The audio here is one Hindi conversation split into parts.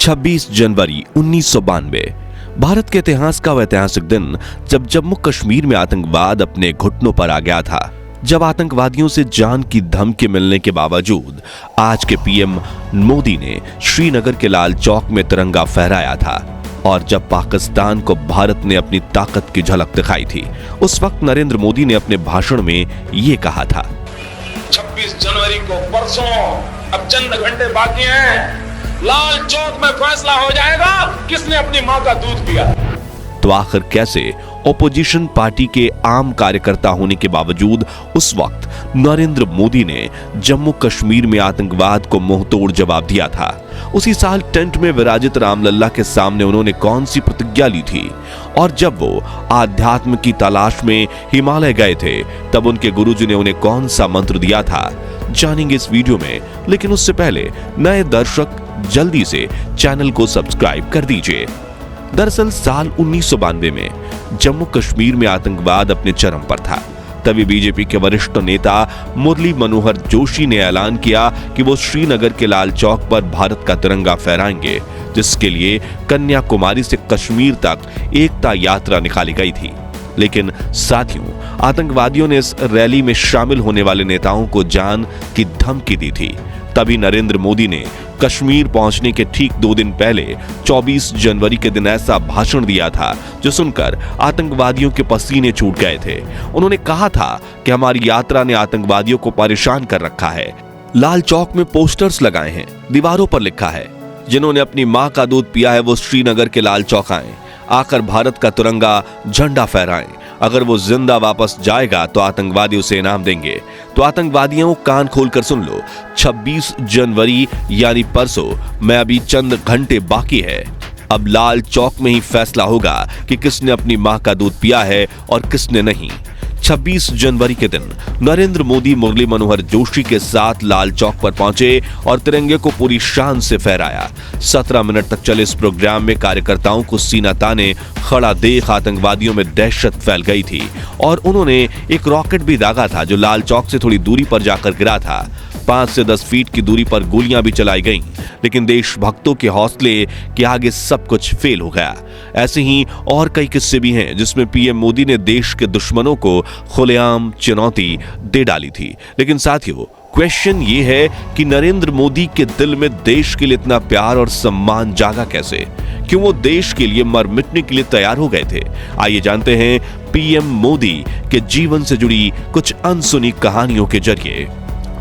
26 जनवरी 1992 भारत के इतिहास का वह ऐतिहासिक दिन जब जम्मू कश्मीर में आतंकवाद अपने घुटनों पर आ गया था। जब आतंकवादियों से जान की धमकी मिलने के बावजूद आज के पीएम मोदी ने श्रीनगर के लाल चौक में तिरंगा फहराया था और जब पाकिस्तान को भारत ने अपनी ताकत की झलक दिखाई थी, उस वक्त नरेंद्र मोदी ने अपने भाषण में ये कहा था, 26 जनवरी को परसों अब चंद घंटे बाकी हैं, लाल चौक में फैसला हो जाएगा किसने अपनी मां का दूध पिया। तो आखिर कैसे ओपोजिशन पार्टी के आम कार्यकर्ता होने के बावजूद उस वक्त नरेंद्र मोदी ने जम्मू कश्मीर में आतंकवाद को मुंहतोड़ जवाब दिया था। उसी साल टेंट में विराजित रामलल्ला के सामने उन्होंने कौन सी प्रतिज्ञा ली थी और जब वो आध्यात्म की तलाश में हिमालय गए थे तब उनके गुरुजी ने उन्हें कौन सा मंत्र दिया था, जानेंगे इस वीडियो में। लेकिन उससे पहले नए दर्शक जल्दी से चैनल को सब्सक्राइब कर दीजिए। दरअसल साल 1992 में जम्मू कश्मीर में आतंकवाद अपने चरम पर था। तभी बीजेपी के वरिष्ठ नेता मुरली मनोहर जोशी ने ऐलान किया कि वो श्रीनगर के लाल चौक पर भारत का तिरंगा फहराएंगे, जिसके लिए कन्याकुमारी से कश्मीर तक एकता यात्रा निकाली गई थी। लेकिन साथियों, आतंकवादियों ने इस रैली में शामिल होने वाले नेताओं को जान की धमकी दी थी। तभी नरेंद्र मोदी ने कश्मीर पहुंचने के ठीक 2 दिन पहले 24 जनवरी के दिन ऐसा भाषण दिया था जो सुनकर आतंकवादियों के पसीने छूट गए थे। उन्होंने कहा था कि हमारी यात्रा ने आतंकवादियों को परेशान कर रखा है। लाल चौक में पोस्टर्स लगाए हैं, दीवारों पर लिखा है, जिन्होंने अपनी मां का दूध पिया है वो श्रीनगर के लाल चौक आए, आकर भारत का तिरंगा झंडा फहराएं। अगर वो जिंदा वापस जाएगा तो आतंकवादी उसे इनाम देंगे। तो आतंकवादियों कान खोलकर सुन लो, 26 जनवरी यानी परसों मैं अभी चंद घंटे बाकी है। अब लाल चौक में ही फैसला होगा कि किसने अपनी मां का दूध पिया है और किसने नहीं। 26 जनवरी के दिन नरेंद्र मोदी मुरली मनोहर जोशी के साथ लाल चौक पर पहुंचे और तिरंगे को पूरी शान से फहराया। 17 मिनट तक चले इस प्रोग्राम में कार्यकर्ताओं को सीना ताने खड़ा देख आतंकवादियों में दहशत फैल गई थी और उन्होंने एक रॉकेट भी दागा था जो लाल चौक से थोड़ी दूरी पर जाकर गिरा था। 5 से 10 फीट की दूरी पर गोलियां भी चलाई गईं, लेकिन देशभक्तों के हौसले के आगे सब कुछ फेल हो गया। ऐसे ही और कई किस्से भी हैं जिसमें पीएम मोदी ने देश के दुश्मनों को खुलेआम चुनौती दे डाली थी। लेकिन साथियों, क्वेश्चन ये है कि नरेंद्र मोदी के दिल में देश के लिए इतना प्यार और सम्मान जागा कैसे? क्यों वो देश के लिए मर मिटने के लिए तैयार हो गए थे? आइए जानते हैं पीएम मोदी के जीवन से जुड़ी कुछ अनसुनी कहानियों के जरिए।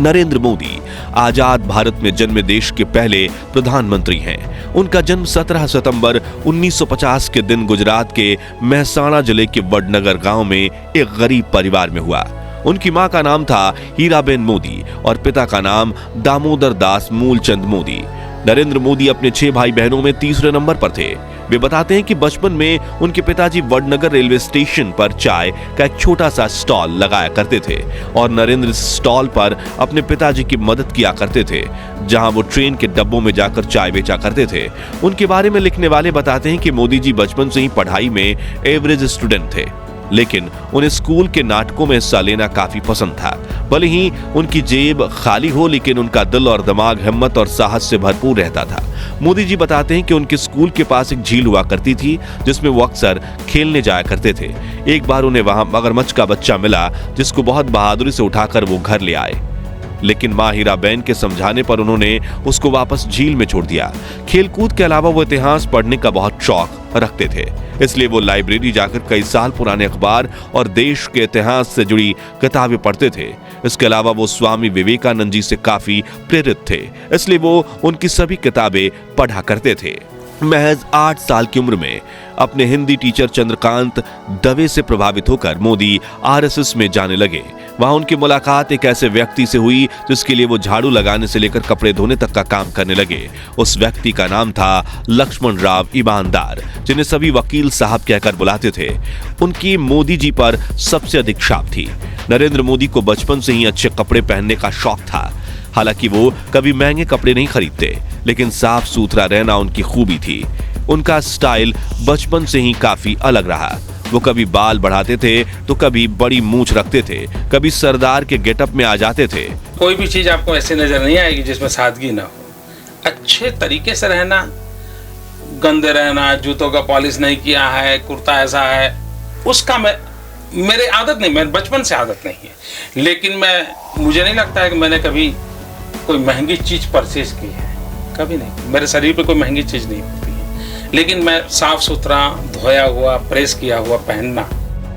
नरेंद्र मोदी आजाद भारत में जन्मे देश के पहले प्रधानमंत्री हैं। उनका जन्म 17 सितंबर 1950 के दिन गुजरात के मेहसाणा जिले के वडनगर गांव में एक गरीब परिवार में हुआ। उनकी मां का नाम था हीराबेन मोदी और पिता का नाम दामोदर दास मूलचंद मोदी। नरेंद्र मोदी अपने 6 भाई बहनों में तीसरे नंबर पर थे। वे बताते हैं कि बचपन में उनके पिताजी वडनगर रेलवे स्टेशन पर चाय का एक छोटा सा स्टॉल लगाया करते थे और नरेंद्र स्टॉल पर अपने पिताजी की मदद किया करते थे, जहां वो ट्रेन के डब्बों में जाकर चाय बेचा करते थे। उनके बारे में लिखने वाले बताते हैं कि मोदी जी बचपन से ही पढ़ाई में एवरेज स्टूडेंट थे, लेकिन उन्हें स्कूल के नाटकों में हिस्सा लेना काफी पसंद था। भले ही उनकी जेब खाली हो, लेकिन उनका दिल और दिमाग हिम्मत और साहस से भरपूर रहता था। मोदी जी बताते हैं कि उनके स्कूल के पास एक झील हुआ करती थी जिसमें वो अक्सर खेलने जाया करते थे। एक बार उन्हें वहां मगरमच्छ का बच्चा मिला जिसको बहुत बहादुरी से उठाकर वो घर ले आए, लेकिन मां हीराबेन के समझाने पर उन्होंने उसको वापस झील में छोड़ दिया। खेलकूद के अलावा वो इतिहास पढ़ने का बहुत शौक रखते थे, इसलिए वो लाइब्रेरी जाकर कई साल पुराने अखबार और देश के इतिहास से जुड़ी किताबें पढ़ते थे। इसके अलावा वो स्वामी विवेकानंद जी से काफी प्रेरित थे, इसलिए वो उनकी सभी किताबें पढ़ा करते थे। महज 8 साल की उम्र में अपने हिंदी टीचर चंद्रकांत दवे से प्रभावित होकर मोदी आरएसएस में जाने लगे। वहां उनकी मुलाकात एक ऐसे व्यक्ति से हुई जिसके लिए वो झाड़ू लगाने से लेकर कपड़े धोने तक का काम करने लगे। उस व्यक्ति का नाम था लक्ष्मण राव ईमानदार, जिन्हें सभी वकील साहब कहकर बुलाते थे। उनकी मोदी जी पर सबसे अधिक छाप थी। नरेंद्र मोदी को बचपन से ही अच्छे कपड़े पहनने का शौक था। हालांकि वो कभी महंगे कपड़े नहीं खरीदते, लेकिन साफ सुथरा रहना उनकी खूबी थी। उनका स्टाइल बचपन से ही काफी अलग रहा। वो कभी बाल बढ़ाते थे तो कभी बड़ी मूंछ रखते थे, कभी सरदार के गेटअप में आ जाते थे। कोई भी चीज आपको ऐसे नजर नहीं आएगी जिसमें सादगी ना हो। अच्छे तरीके से रहना, गंदे रहना, जूतों का पॉलिश नहीं किया है, कुर्ता ऐसा है, उसका मेरे आदत नहीं, मेरे बचपन से आदत नहीं है। लेकिन मुझे नहीं लगता है कि मैंने कभी कोई महंगी चीज परचेज की है, कभी नहीं। मेरे शरीर पे कोई महंगी चीज नहीं होती है, लेकिन मैं साफ सुथरा, धोया हुआ, प्रेस किया हुआ पहनना।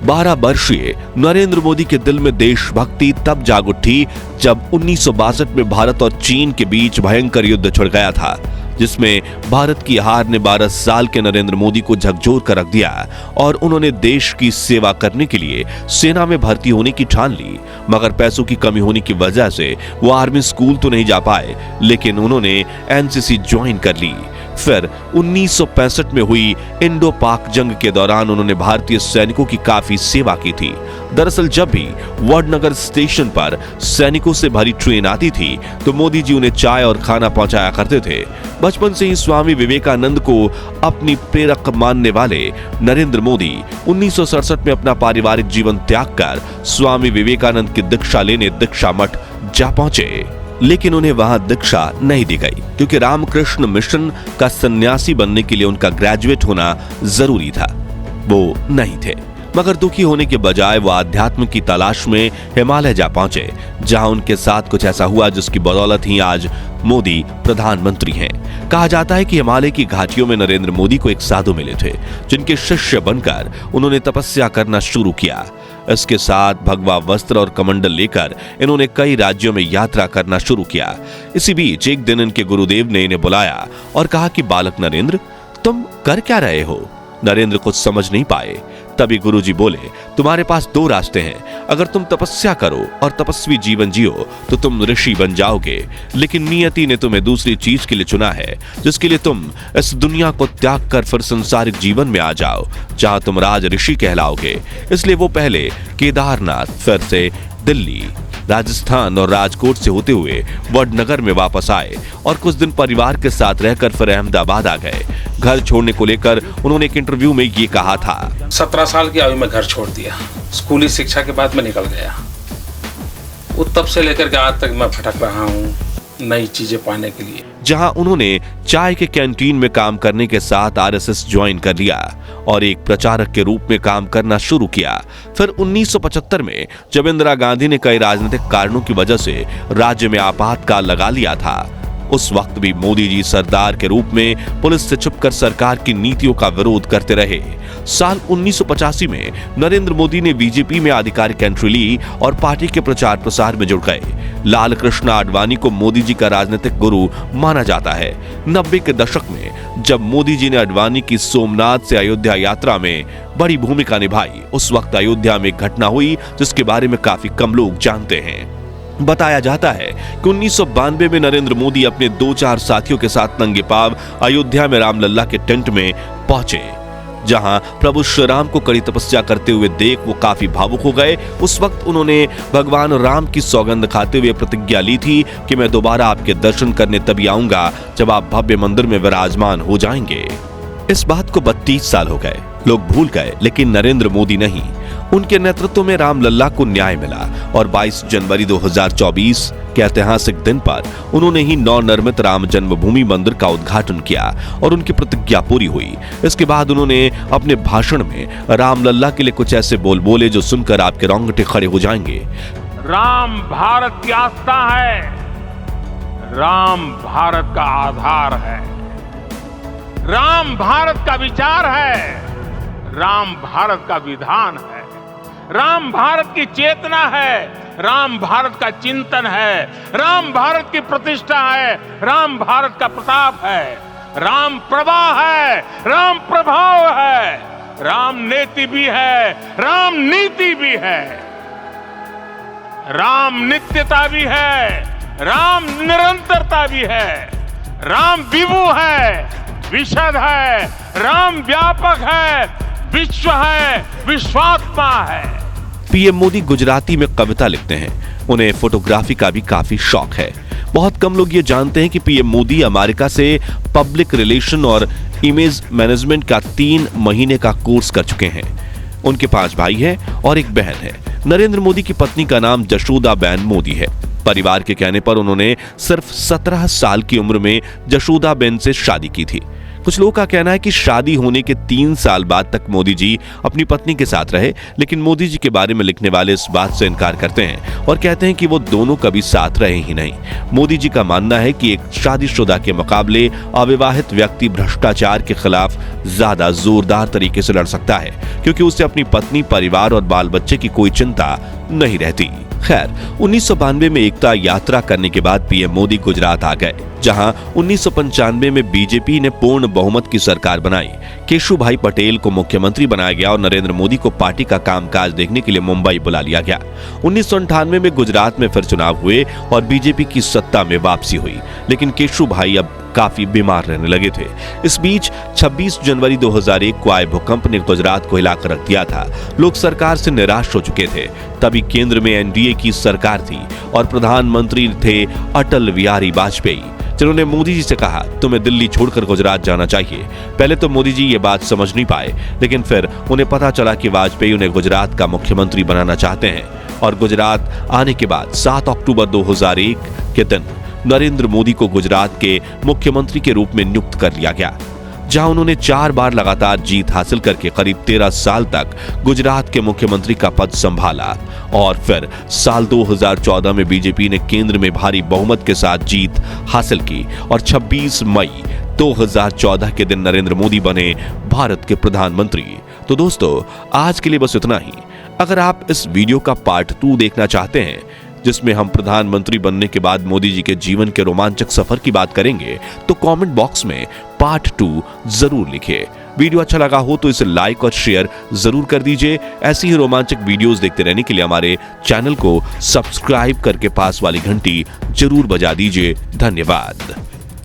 12 वर्षीय नरेंद्र मोदी के दिल में देशभक्ति तब जाग उठी जब 1962 में भारत और चीन के बीच भयंकर युद्ध छिड़ गया था, जिसमें भारत की हार ने 12 साल के नरेंद्र मोदी को झकझोर कर रख दिया और उन्होंने देश की सेवा करने के लिए सेना में भर्ती होने की ठान ली। मगर पैसों की कमी होने की वजह से वो आर्मी स्कूल तो नहीं जा पाए, लेकिन उन्होंने एनसीसी ज्वाइन कर ली। फिर 1965 में हुई इंडो पाक जंग के दौरान उन्होंने भारतीय सैनिकों की काफी सेवा की थी। दरअसल जब भी वडनगर स्टेशन पर सैनिकों से भरी ट्रेन आती थी तो मोदी जी उन्हें चाय और खाना पहुंचाया करते थे। बचपन से ही स्वामी विवेकानंद को अपनी प्रेरक मानने वाले नरेंद्र मोदी 1967 में अपना पारिवारिक जीवन त्याग कर स्वामी विवेकानंद की दीक्षा लेने दीक्षा मठ जा पहुंचे, लेकिन उन्हें वहां दीक्षा नहीं दी गई क्योंकि रामकृष्ण मिशन का सन्यासी बनने के लिए उनका ग्रेजुएट होना जरूरी था। वो नहीं थे, मगर दुखी होने के बजाय वो आध्यात्म की तलाश में हिमालय जा पहुंचे, जहां उनके साथ कुछ ऐसा हुआ जिसकी बदौलत ही आज मोदी प्रधानमंत्री हैं। कहा जाता है कि हिमालय की घाटियों में नरेंद्र मोदी को एक साधु मिले थे, जिनके शिष्य बनकर उन्होंने तपस्या करना शुरू किया। इसके साथ भगवा वस्त्र और कमंडल लेकर इन्होंने कई राज्यों में यात्रा करना शुरू किया। इसी बीच एक दिन इनके गुरुदेव ने इन्हें बुलाया और कहा कि बालक नरेंद्र, तुम कर क्या रहे हो? नरेंद्र कुछ समझ नहीं पाए। तभी गुरुजी बोले, तुम्हारे पास 2 रास्ते हैं। अगर तुम तपस्या करो और तपस्वी जीवन जियो तो तुम ऋषि बन जाओगे, लेकिन नियति ने तुम्हें दूसरी चीज के लिए चुना है, जिसके लिए तुम इस दुनिया को त्याग कर फिर संसारिक जीवन में आ जाओ, जहां तुम राज ऋषि कहलाओगे। इसलिए वो पहले केदारनाथ, फिर से दिल्ली, राजस्थान और राजकोट से होते हुए वडनगर में वापस आए और कुछ दिन परिवार के साथ रहकर फिर अहमदाबाद आ गए। घर छोड़ने को लेकर उन्होंने एक इंटरव्यू में ये कहा था, 17 साल की आयु में घर छोड़ दिया। स्कूली शिक्षा के बाद मैं निकल गया। वो तब से लेकर के आज तक मैं भटक रहा हूँ नई चीजें पाने के लिए। जहां उन्होंने चाय के कैंटीन में काम करने के साथ आरएसएस ज्वाइन कर लिया और एक प्रचारक के रूप में काम करना शुरू किया। फिर 1975 में जब इंदिरा गांधी ने कई राजनीतिक कारणों की वजह से राज्य में आपातकाल लगा लिया था, उस वक्त भी मोदी जी सरदार के रूप में पुलिस से छुपकर सरकार की नीतियों का विरोध करते रहे। साल 1985 में नरेंद्र मोदी ने बीजेपी में आधिकारिक एंट्री ली और पार्टी के प्रचार प्रसार में जुड़ गए। लाल कृष्ण आडवाणी को मोदी जी का राजनीतिक गुरु माना जाता है। 90 के दशक में जब मोदी जी ने आडवाणी की सोमनाथ से अयोध्या यात्रा में बड़ी भूमिका निभाई, उस वक्त अयोध्या में एक घटना हुई जिसके बारे में काफी कम लोग जानते हैं। बताया जाता है कि 1992 में नरेंद्र मोदी अपने 2-4 साथियों के साथ नंगे पांव अयोध्या में रामलल्ला के टेंट में पहुंचे, जहां प्रभु श्री राम को कड़ी तपस्या करते हुए देख वो काफी भावुक हो गए। उस वक्त उन्होंने भगवान राम की सौगंध खाते हुए प्रतिज्ञा ली थी कि मैं दोबारा आपके दर्शन करने तभी आऊंगा जब आप भव्य मंदिर में विराजमान हो जाएंगे। इस बात को 32 साल हो गए, लोग भूल गए, लेकिन नरेंद्र मोदी नहीं। उनके नेतृत्व में रामलल्ला को न्याय मिला और 22 जनवरी 2024 के ऐतिहासिक दिन पर उन्होंने ही नवनिर्मित राम जन्मभूमि मंदिर का उद्घाटन किया और उनकी प्रतिज्ञा पूरी हुई। इसके बाद उन्होंने अपने भाषण में रामलल्ला के लिए कुछ ऐसे बोल बोले जो सुनकर आपके रोंगटे खड़े हो जाएंगे। राम भारत की आस्था है, राम भारत का आधार है, राम भारत का विचार है, राम भारत का विधान है, राम भारत की चेतना है, राम भारत का चिंतन है, राम भारत की प्रतिष्ठा है, राम भारत का प्रताप है, राम प्रवाह है, राम प्रभाव है, राम नीति भी है, राम नीति भी है, राम नित्यता भी है, राम निरंतरता भी है, राम विभु है, विशद है, राम व्यापक है, विश्व है, विश्वात्मा है। पीएम मोदी गुजराती में कविता लिखते हैं। उन्हें फोटोग्राफी का भी काफी शौक है। बहुत कम लोग ये जानते हैं कि पीएम मोदी अमेरिका से पब्लिक रिलेशन और इमेज मैनेजमेंट का 3 महीने का कोर्स कर चुके हैं। उनके 5 भाई हैं और एक बहन है। नरेंद्र मोदी की पत्नी का नाम जशोदाबेन मोदी है। परिवार के कहने पर उन्होंने सिर्फ 17 साल की उम्र में जशोदाबेन से शादी की थी। कुछ लोगों का कहना है कि शादी होने के 3 साल बाद तक मोदी जी अपनी पत्नी के साथ रहे, लेकिन मोदी जी के बारे में लिखने वाले इस बात से इनकार करते हैं और कहते हैं कि वो दोनों कभी साथ रहे ही नहीं। मोदी जी का मानना है कि एक शादीशुदा के मुकाबले अविवाहित व्यक्ति भ्रष्टाचार के खिलाफ ज्यादा जोरदार तरीके से लड़ सकता है, क्योंकि उसे अपनी पत्नी, परिवार और बाल बच्चे की कोई चिंता नहीं रहती। खैर, 1992 में एकता यात्रा करने के बाद पीएम मोदी गुजरात आ गए, जहां 1995 में बीजेपी ने पूर्ण बहुमत की सरकार बनाई। केशुभाई पटेल को मुख्यमंत्री बनाया गया और नरेंद्र मोदी को पार्टी का कामकाज देखने के लिए मुंबई बुला लिया गया। 1998 में गुजरात में फिर चुनाव हुए और बीजेपी की सत्ता में वापसी हुई, लेकिन केशुभाई अब काफी बीमार रहने लगे थे। इस बीच 26 जनवरी 2001 को आए भूकंप ने गुजरात को हिलाकर रख दिया था। लोग सरकार से निराश हो चुके थे। तभी केंद्र में एनडीए की सरकार थी और प्रधानमंत्री थे अटल बिहारी वाजपेयी, जिन्होंने मोदी जी से कहा, तुम्हें दिल्ली छोड़कर गुजरात जाना चाहिए। पहले तो मोदी जी ये बात समझ नहीं पाए, लेकिन फिर उन्हें पता चला कि वाजपेयी उन्हें गुजरात का मुख्यमंत्री बनाना चाहते हैं और गुजरात आने के बाद 7 अक्टूबर 2001 के दिन नरेंद्र मोदी को गुजरात के मुख्यमंत्री के रूप में नियुक्त कर लिया गया, जहां उन्होंने 4 बार लगातार जीत हासिल करके करीब 13 साल तक गुजरात के मुख्यमंत्री का पद संभाला। और फिर साल 2014 में बीजेपी ने केंद्र में भारी बहुमत के साथ जीत हासिल की और 26 मई 2014 के दिन नरेंद्र मोदी बने भारत के प्रधानमंत्री। तो दोस्तों, आज के लिए बस इतना ही। अगर आप इस वीडियो का पार्ट 2 देखना चाहते हैं, जिसमें हम प्रधानमंत्री बनने के बाद मोदी जी के जीवन के रोमांचक सफर की बात करेंगे, तो कमेंट बॉक्स में पार्ट 2 जरूर लिखिए। वीडियो अच्छा लगा हो तो इसे लाइक और शेयर जरूर कर दीजिए। ऐसी ही रोमांचक वीडियोस देखते रहने के लिए हमारे चैनल को सब्सक्राइब करके पास वाली घंटी जरूर बजा दीजिए। धन्यवाद।